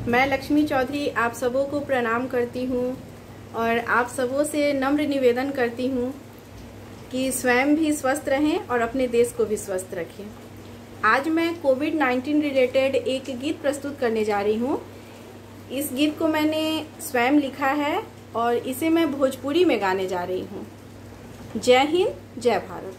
मैं लक्ष्मी चौधरी आप सबों को प्रणाम करती हूँ और आप सबों से नम्र निवेदन करती हूँ कि स्वयं भी स्वस्थ रहें और अपने देश को भी स्वस्थ रखें। आज मैं कोविड-19 रिलेटेड एक गीत प्रस्तुत करने जा रही हूँ। इस गीत को मैंने स्वयं लिखा है और इसे मैं भोजपुरी में गाने जा रही हूँ। जय हिंद, जय भारत।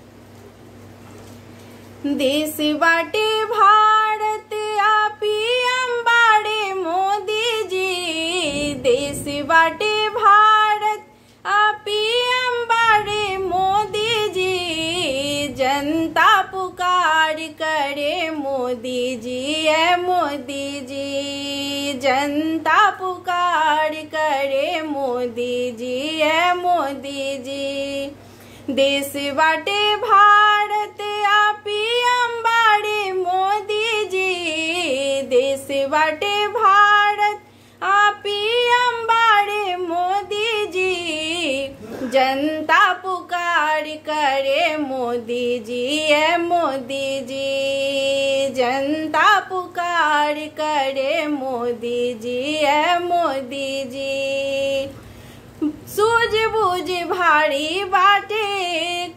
देश बाटे भारत आपी अंबाड़े मोदी जी, देश बाटे भारत आपी अंबाड़े मोदी जी, जनता पुकार करे मोदी जी है मोदी जी, जनता पुकार करे मोदी जी है मोदी जी। देश बाटे भारत आपी अंबाड़े मोदी जी, देश बाटे भारत आपी अंबाड़े मोदी जी, जनता पुकार करे मोदी जी है मोदी जी, जनता पुकार करे मोदी जी है मोदी जी। सूझबूझ भारी बाटे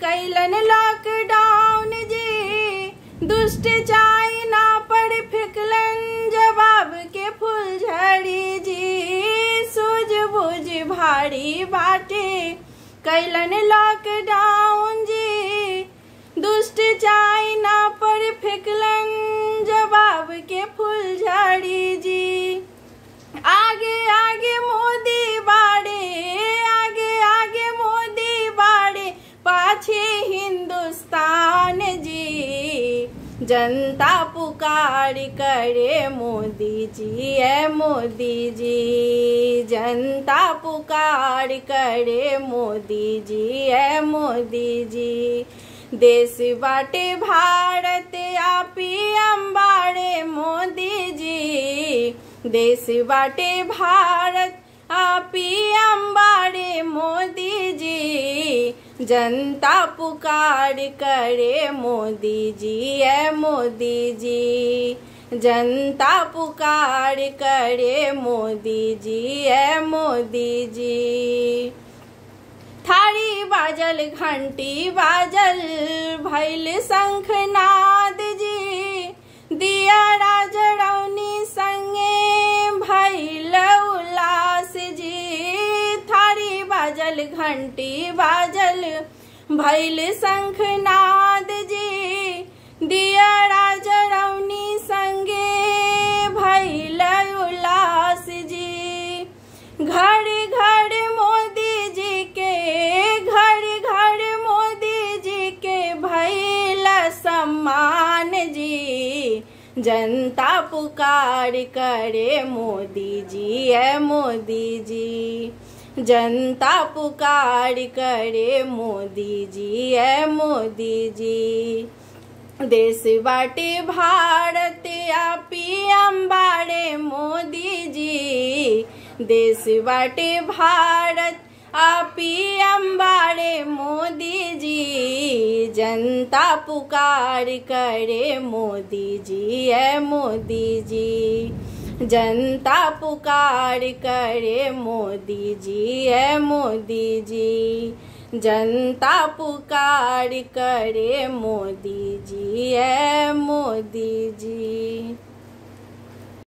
कैलन लॉकडाउन जी, दुष्ट चाइना पर फेंकलन जवाब के फुलझड़ी जी। सूझबूझ भारी बाटे कैलन लॉकडाउन जी, दुष्ट चाइना पर फेंकलन जवाब के फुलझड़ी जी। आगे आगे मोदी बाड़े, आगे आगे मोदी बाड़े, पाछे हिंदुस्तान जी, जनता पुकार करे मोदी जी है मोदी जी, जनता पुकार करे मोदी जी है मोदी जी। देश बाटे भारत आपी अंबाड़े मोदी जी, देश बाटे भारत आपी अंबाड़े मोदी जी, जनता पुकार करे मोदी जी है मोदी जी, जनता पुकार करे मोदी जी है मोदी जी। थारी बाजल घंटी बाजल भैल शंखनाद जी, दिया राजरौनी संगे भैल उल्लास जी। थारी बाजल घंटी बाजल भैल शंखनाद जी, दिया राजरौनी संगे भैल उल्लास जी। घर घर मोदी जी के, घर घर मोदी जी के भैल सम्मान जी, जनता पुकार करे मोदी जी है मोदी जी, जनता पुकार करे मोदी जी है मोदी जी। देश बाटे भारत आपी अंबाड़े मोदी जी, देश बाटे भारत आपी अंबाड़े मोदी जी, जनता पुकार करे मोदी जी है मोदी जी, जनता पुकार करे मोदी जी है मोदी जी, जनता पुकार करे मोदी जी है मोदी जी।